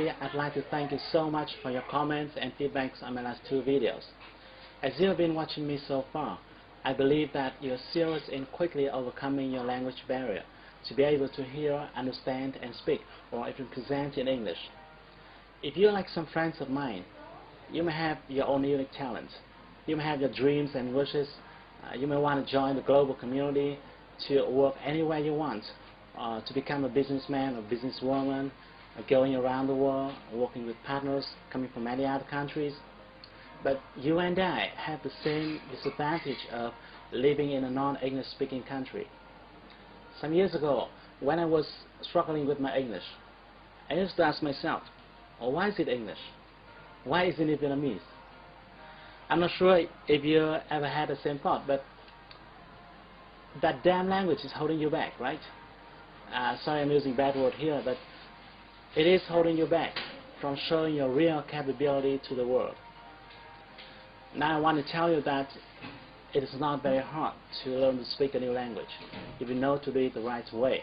I'd like to thank you so much for your comments and feedbacks on my last two videos. As you have been watching me so far, I believe that you're serious in quickly overcoming your language barrier to be able to hear, understand, and speak, or even present in English. If you're like some friends of mine, you may have your own unique talents. You may have your dreams and wishes. You may want to join the global community to work anywhere you want, to become a businessman or businesswoman, going around the world, working with partners coming from many other countries. But you and I have the same disadvantage of living in a non-English speaking country. Some years ago, when I was struggling with my English, I used to ask myself, oh, why is it English? Why isn't it Vietnamese? I'm not sure if you ever had the same thought, but that damn language is holding you back, right? Sorry I'm using bad word here, but it is holding you back from showing your real capability to the world. Now I want to tell you that it is not very hard to learn to speak a new language if you know to do it the right way.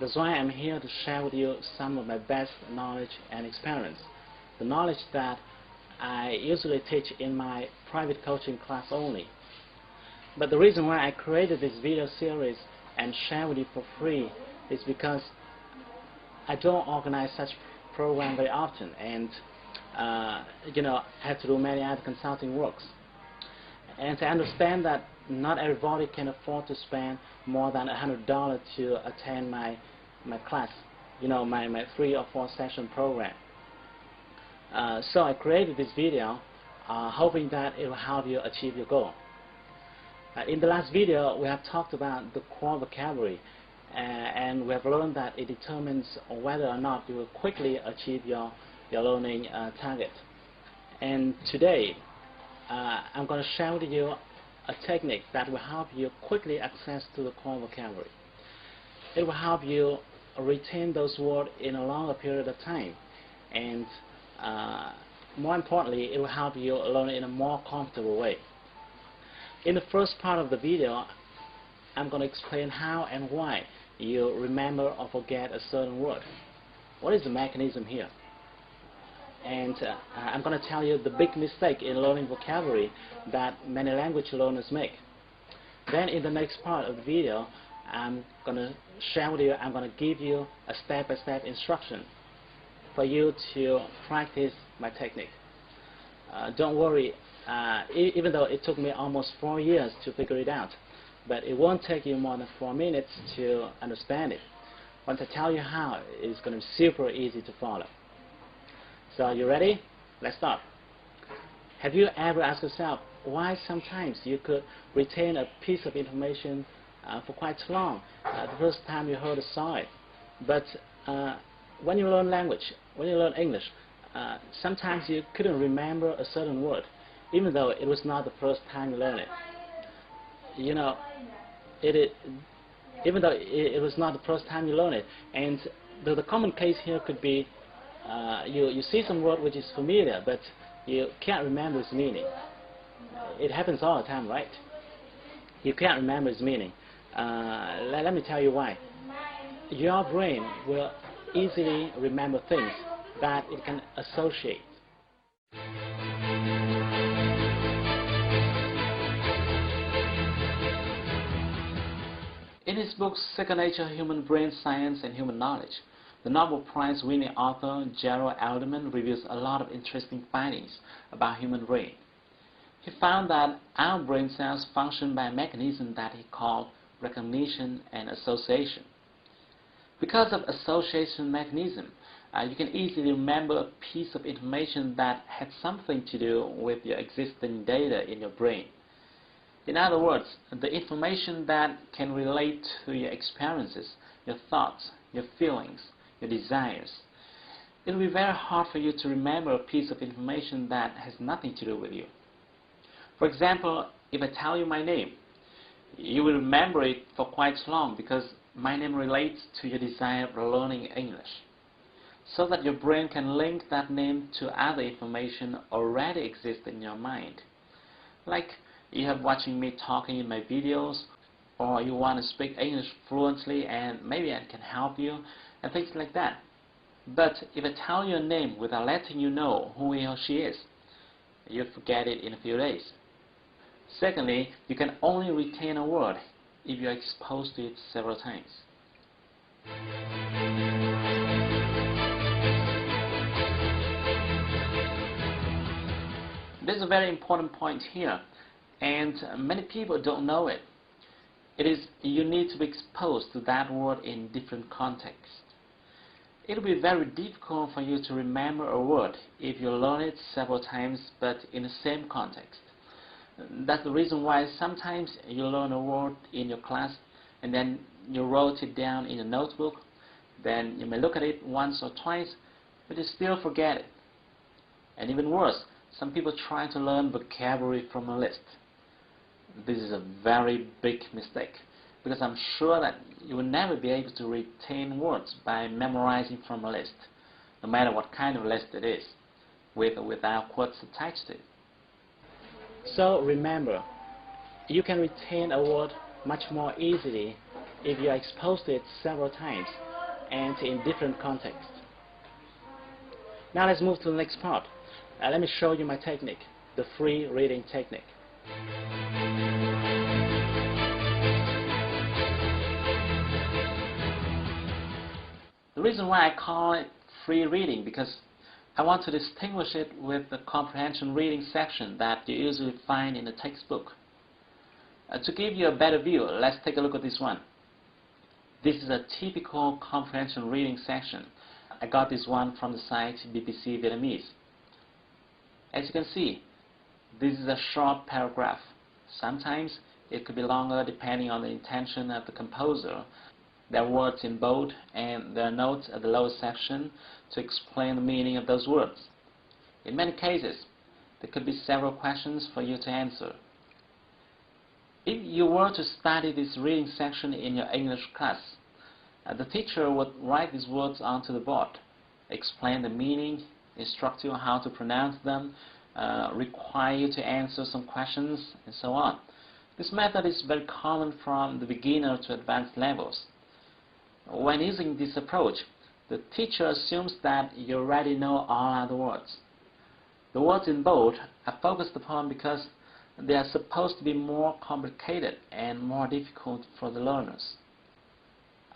That's why I'm here to share with you some of my best knowledge and experience, the knowledge that I usually teach in my private coaching class only. But the reason why I created this video series and share with you for free is because I don't organize such program very often, and I have to do many other consulting works. And I understand that not everybody can afford to spend more than $100 to attend my class, my 3 or 4 session program. So I created this video hoping that it will help you achieve your goal. In the last video, we have talked about the core vocabulary, and we have learned that it determines whether or not you will quickly achieve your learning target. And today, I'm going to share with you a technique that will help you quickly access to the core vocabulary. It will help you retain those words in a longer period of time, and more importantly, it will help you learn in a more comfortable way. In the first part of the video, I'm going to explain how and why you remember or forget a certain word. What is the mechanism here? And I'm going to tell you the big mistake in learning vocabulary that many language learners make. Then in the next part of the video, I'm going to share with you, I'm going to give you a step-by-step instruction for you to practice my technique. Don't worry, even though it took me almost 4 years to figure it out, but it won't take you more than 4 minutes to understand it. Once I tell you how, it's going to be super easy to follow. So are you ready? Let's start. Have you ever asked yourself why sometimes you could retain a piece of information for quite long the first time you heard or saw it, but when you learn language, when you learn English, sometimes you couldn't remember a certain word, even though it was not the first time you learned it. Even though it was not the first time you learned it, and the common case here could be you see some word which is familiar, but you can't remember its meaning. It happens all the time, right? You can't remember its meaning. Let me tell you why. Your brain will easily remember things that it can associate. In his book, Second Nature, Human Brain Science and Human Knowledge, the Nobel Prize-winning author Gerald Alderman reveals a lot of interesting findings about human brain. He found that our brain cells function by a mechanism that he called recognition and association. Because of association mechanism, you can easily remember a piece of information that had something to do with your existing data in your brain. In other words, the information that can relate to your experiences, your thoughts, your feelings, your desires. It will be very hard for you to remember a piece of information that has nothing to do with you. For example, if I tell you my name, you will remember it for quite long because my name relates to your desire of learning English, so that your brain can link that name to other information already exist in your mind. Like you have watching me talking in my videos, or you want to speak English fluently and maybe I can help you, and things like that. But if I tell you a name without letting you know who he or she is, you'll forget it in a few days. Secondly, you can only retain a word if you are exposed to it several times. There's a very important point here, and many people don't know it. It is you need to be exposed to that word in different contexts. It will be very difficult for you to remember a word if you learn it several times but in the same context. That's the reason why sometimes you learn a word in your class and then you wrote it down in a notebook. Then you may look at it once or twice, but you still forget it. And even worse, some people try to learn vocabulary from a list. This is a very big mistake, because I'm sure that you will never be able to retain words by memorizing from a list, no matter what kind of list it is, with or without quotes attached to it. So remember, you can retain a word much more easily if you are exposed to it several times and in different contexts. Now let's move to the next part. Let me show you my technique, the free reading technique. The reason why I call it free reading, because I want to distinguish it with the comprehension reading section that you usually find in the textbook. To give you a better view, let's take a look at this one. This is a typical comprehension reading section. I got this one from the site BBC Vietnamese. As you can see, this is a short paragraph. Sometimes it could be longer depending on the intention of the composer. There are words in bold and there are notes at the lower section to explain the meaning of those words. In many cases, there could be several questions for you to answer. If you were to study this reading section in your English class, the teacher would write these words onto the board, explain the meaning, instruct you on how to pronounce them, require you to answer some questions, and so on. This method is very common from the beginner to advanced levels. When using this approach, the teacher assumes that you already know all other words. The words in bold are focused upon because they are supposed to be more complicated and more difficult for the learners.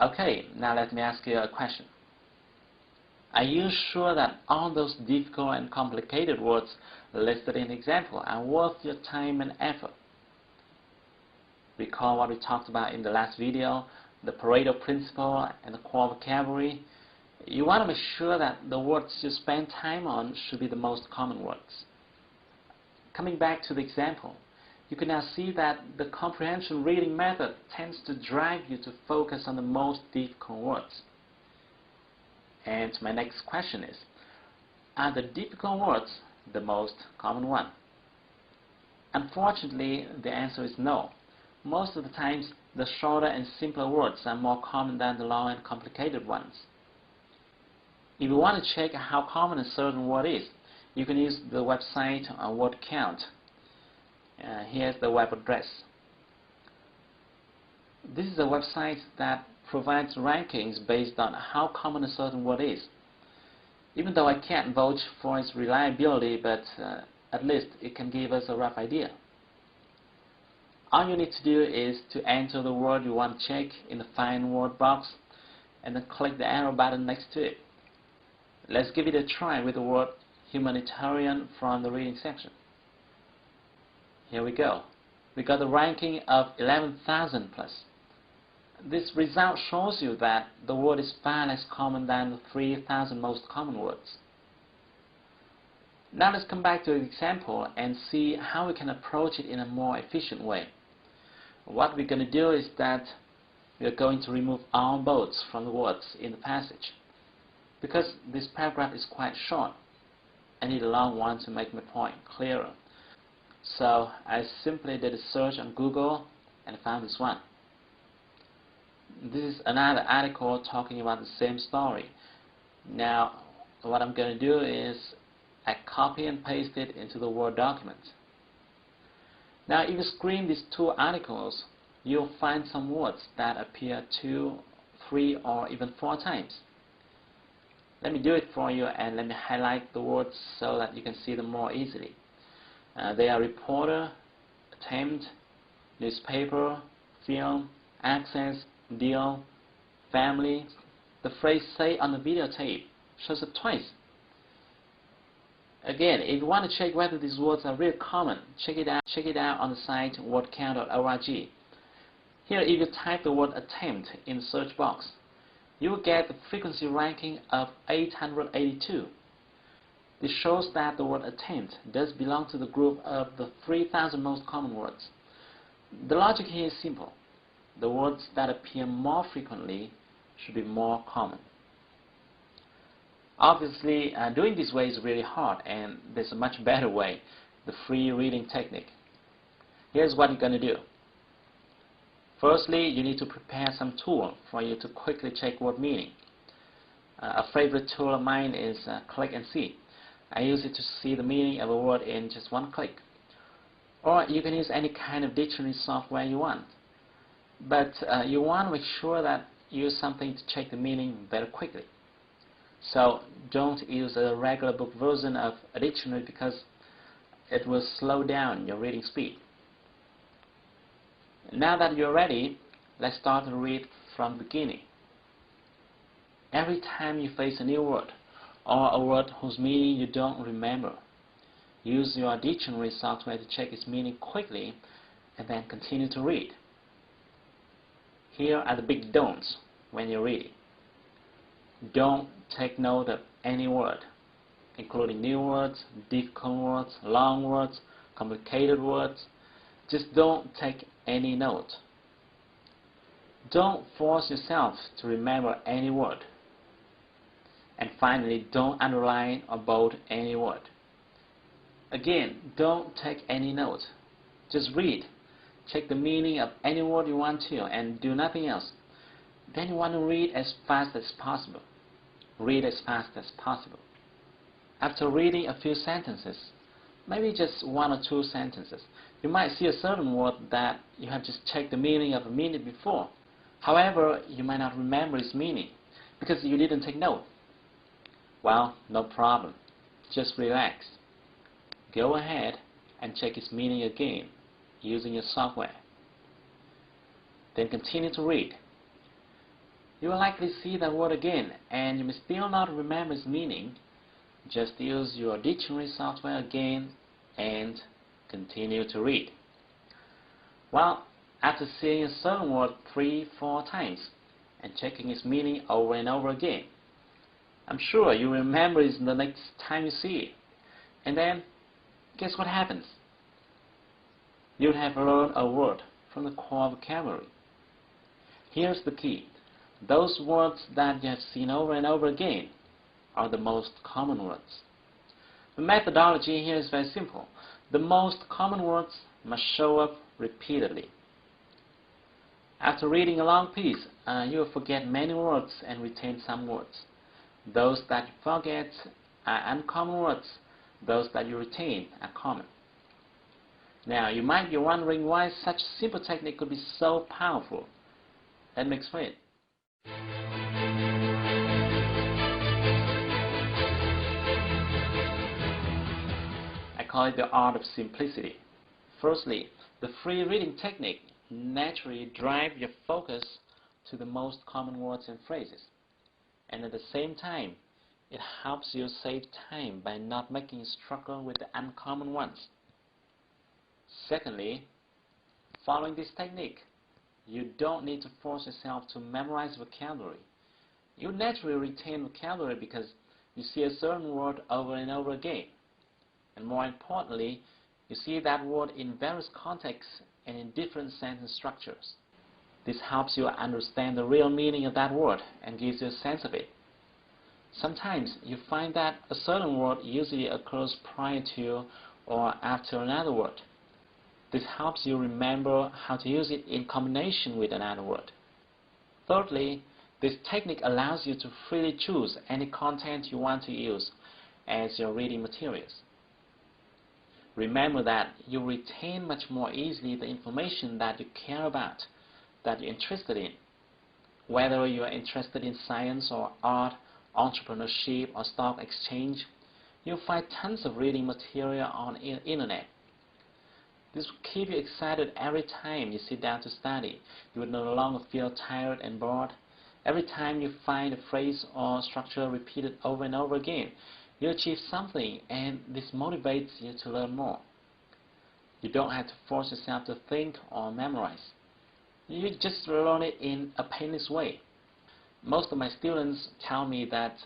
Okay, now let me ask you a question. Are you sure that all those difficult and complicated words listed in the example are worth your time and effort? Recall what we talked about in the last video, the Pareto principle and the core vocabulary. You want to make sure that the words you spend time on should be the most common words. Coming back to the example, you can now see that the comprehension reading method tends to drive you to focus on the most difficult words. And my next question is, are the difficult words the most common one? Unfortunately, the answer is no. Most of the times, the shorter and simpler words are more common than the long and complicated ones. If you want to check how common a certain word is, you can use the website word count. Here's the web address. This is a website that provides rankings based on how common a certain word is. Even though I can't vouch for its reliability, but at least it can give us a rough idea. All you need to do is to enter the word you want to check in the Find Word box and then click the arrow button next to it. Let's give it a try with the word humanitarian from the reading section. Here we go. We got a ranking of 11,000 plus. This result shows you that the word is far less common than the 3,000 most common words. Now let's come back to the example and see how we can approach it in a more efficient way. What we're going to do is that we are going to remove all bolts from the words in the passage. Because this paragraph is quite short, I need a long one to make my point clearer. So I simply did a search on Google and found this one. This is another article talking about the same story. Now what I'm going to do is I copy and paste it into the Word document. Now if you screen these two articles, you'll find some words that appear 2, 3 or even 4 times. Let me do it for you, and let me highlight the words so that you can see them more easily. They are reporter, attempt, newspaper, film, access, deal, family. The phrase "say on the videotape" shows up twice. Again, if you want to check whether these words are really common, check it out on the site wordcount.org. Here, if you type the word attempt in the search box, you will get the frequency ranking of 882. This shows that the word attempt does belong to the group of the 3,000 most common words. The logic here is simple. The words that appear more frequently should be more common. Obviously, doing this way is really hard, and there's a much better way, the free reading technique. Here's what you're going to do. Firstly, you need to prepare some tool for you to quickly check word meaning. A favorite tool of mine is Click and See. I use it to see the meaning of a word in just one click. Or you can use any kind of dictionary software you want. But you want to make sure that you use something to check the meaning very quickly. So don't use a regular book version of a dictionary because it will slow down your reading speed. Now that you're ready, let's start to read from the beginning. Every time you face a new word or a word whose meaning you don't remember, use your dictionary software to check its meaning quickly and then continue to read. Here are the big don'ts when you're reading. Don't take note of any word, including new words, difficult words, long words, complicated words. Just don't take any note. Don't force yourself to remember any word. And finally, don't underline or bold any word. Again, don't take any note. Just read. Check the meaning of any word you want to and do nothing else. Then you want to read as fast as possible. Read as fast as possible. After reading a few sentences, maybe just one or two sentences, you might see a certain word that you have just checked the meaning of a minute before. However, you might not remember its meaning because you didn't take note. Well, no problem. Just relax. Go ahead and check its meaning again using your software. Then continue to read. You will likely see that word again, and you may still not remember its meaning. Just use your dictionary software again and continue to read. Well, after seeing a certain word 3-4 times and checking its meaning over and over again, I'm sure you remember it the next time you see it. And then, guess what happens? You'll have learned a word from the core vocabulary. Here's the key. Those words that you have seen over and over again are the most common words. The methodology here is very simple. The most common words must show up repeatedly. After reading a long piece, you will forget many words and retain some words. Those that you forget are uncommon words. Those that you retain are common. Now, you might be wondering why such a simple technique could be so powerful. Let me explain. I call it the art of simplicity. Firstly, the free reading technique naturally drives your focus to the most common words and phrases. And at the same time, it helps you save time by not making you struggle with the uncommon ones. Secondly, following this technique, you don't need to force yourself to memorize vocabulary. You naturally retain vocabulary because you see a certain word over and over again. And more importantly, you see that word in various contexts and in different sentence structures. This helps you understand the real meaning of that word and gives you a sense of it. Sometimes you find that a certain word usually occurs prior to or after another word. This helps you remember how to use it in combination with another word. Thirdly, this technique allows you to freely choose any content you want to use as your reading materials. Remember that you retain much more easily the information that you care about, that you're interested in. Whether you are interested in science or art entrepreneurship, or stock exchange, you'll find tons of reading material on the internet. This will keep you excited every time you sit down to study. You will no longer feel tired and bored. Every time you find a phrase or structure repeated over and over again, you achieve something, and this motivates you to learn more. You don't have to force yourself to think or memorize. You just learn it in a painless way. Most of my students tell me that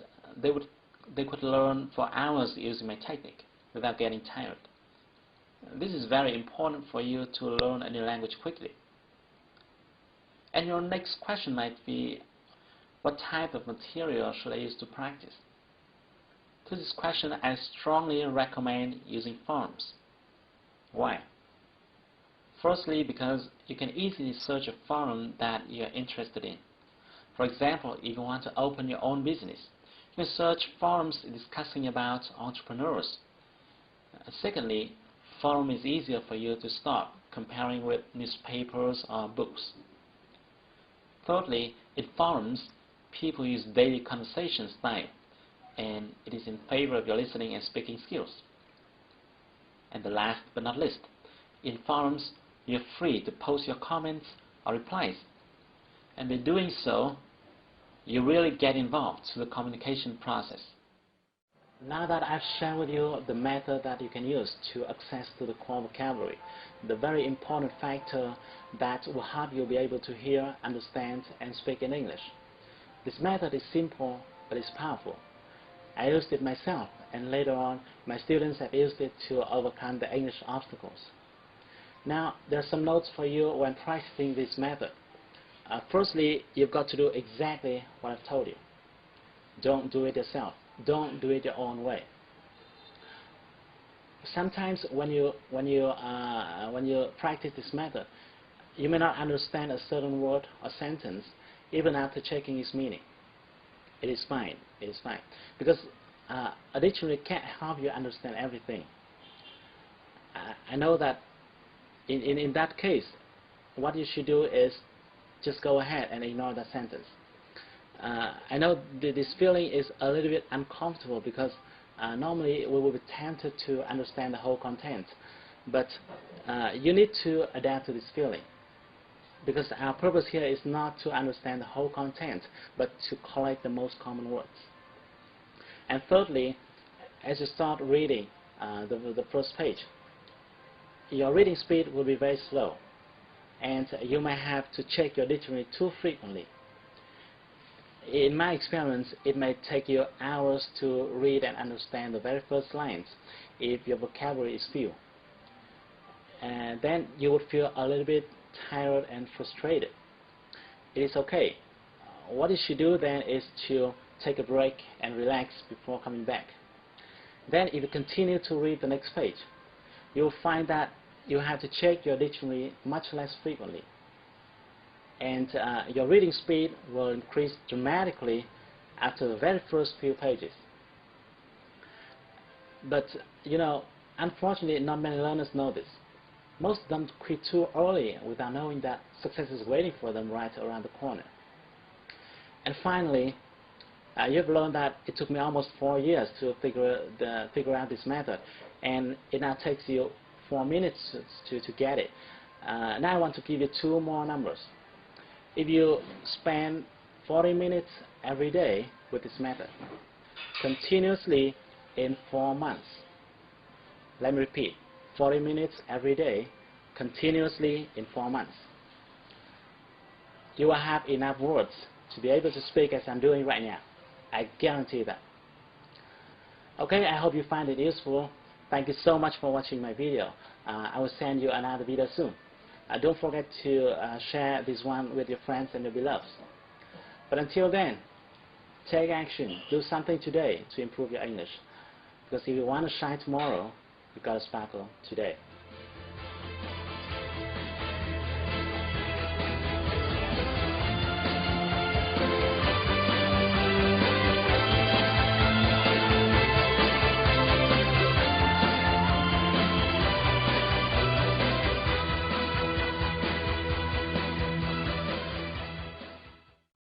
they could learn for hours using my technique without getting tired. This is very important for you to learn a new language quickly. And your next question might be, what type of material should I use to practice? To this question, I strongly recommend using forums. Why? Firstly, because you can easily search a forum that you are interested in. For example, if you want to open your own business, you can search forums discussing about entrepreneurs. Secondly, forum is easier for you to start comparing with newspapers or books. Thirdly, in forums, people use daily conversation style, and it is in favor of your listening and speaking skills. And the last but not least, in forums, you're free to post your comments or replies. And by doing so, you really get involved in the communication process. Now that I've shared with you the method that you can use to access to the core vocabulary, the very important factor that will help you be able to hear, understand, and speak in English. This method is simple, but it's powerful. I used it myself, and later on, my students have used it to overcome the English obstacles. Now, there are some notes for you when practicing this method. Firstly, you've got to do exactly what I've told you. Don't do it yourself. Don't do it your own way. Sometimes when you practice this method, you may not understand a certain word or sentence even after checking its meaning. It is fine. It is fine, because a dictionary can't help you understand everything. I know that in that case, what you should do is just go ahead and ignore that sentence. I know this feeling is a little bit uncomfortable because normally we will be tempted to understand the whole content, but you need to adapt to this feeling, because our purpose here is not to understand the whole content, but to collect the most common words. And thirdly, as you start reading the first page, your reading speed will be very slow, and you may have to check your dictionary too frequently. In my experience, it may take you hours to read and understand the very first lines if your vocabulary is few. And then you would feel a little bit tired and frustrated. It is okay. What you should do then is to take a break and relax before coming back. Then if you continue to read the next page, you'll find that you have to check your dictionary much less frequently. And your reading speed will increase dramatically after the very first few pages. But, you know, unfortunately, not many learners know this. Most of them quit too early without knowing that success is waiting for them right around the corner. And finally, you've learned that it took me almost 4 years to figure out this method, and it now takes you 4 minutes to get it. Now I want to give you 2 more numbers. If you spend 40 minutes every day with this method, continuously in 4 months, let me repeat, 40 minutes every day, continuously in 4 months, you will have enough words to be able to speak as I'm doing right now. I guarantee that. Okay, I hope you find it useful. Thank you so much for watching my video. I will send you another video soon. Don't forget to share this one with your friends and your beloveds. But until then, take action. Do something today to improve your English. Because if you want to shine tomorrow, you've got to sparkle today.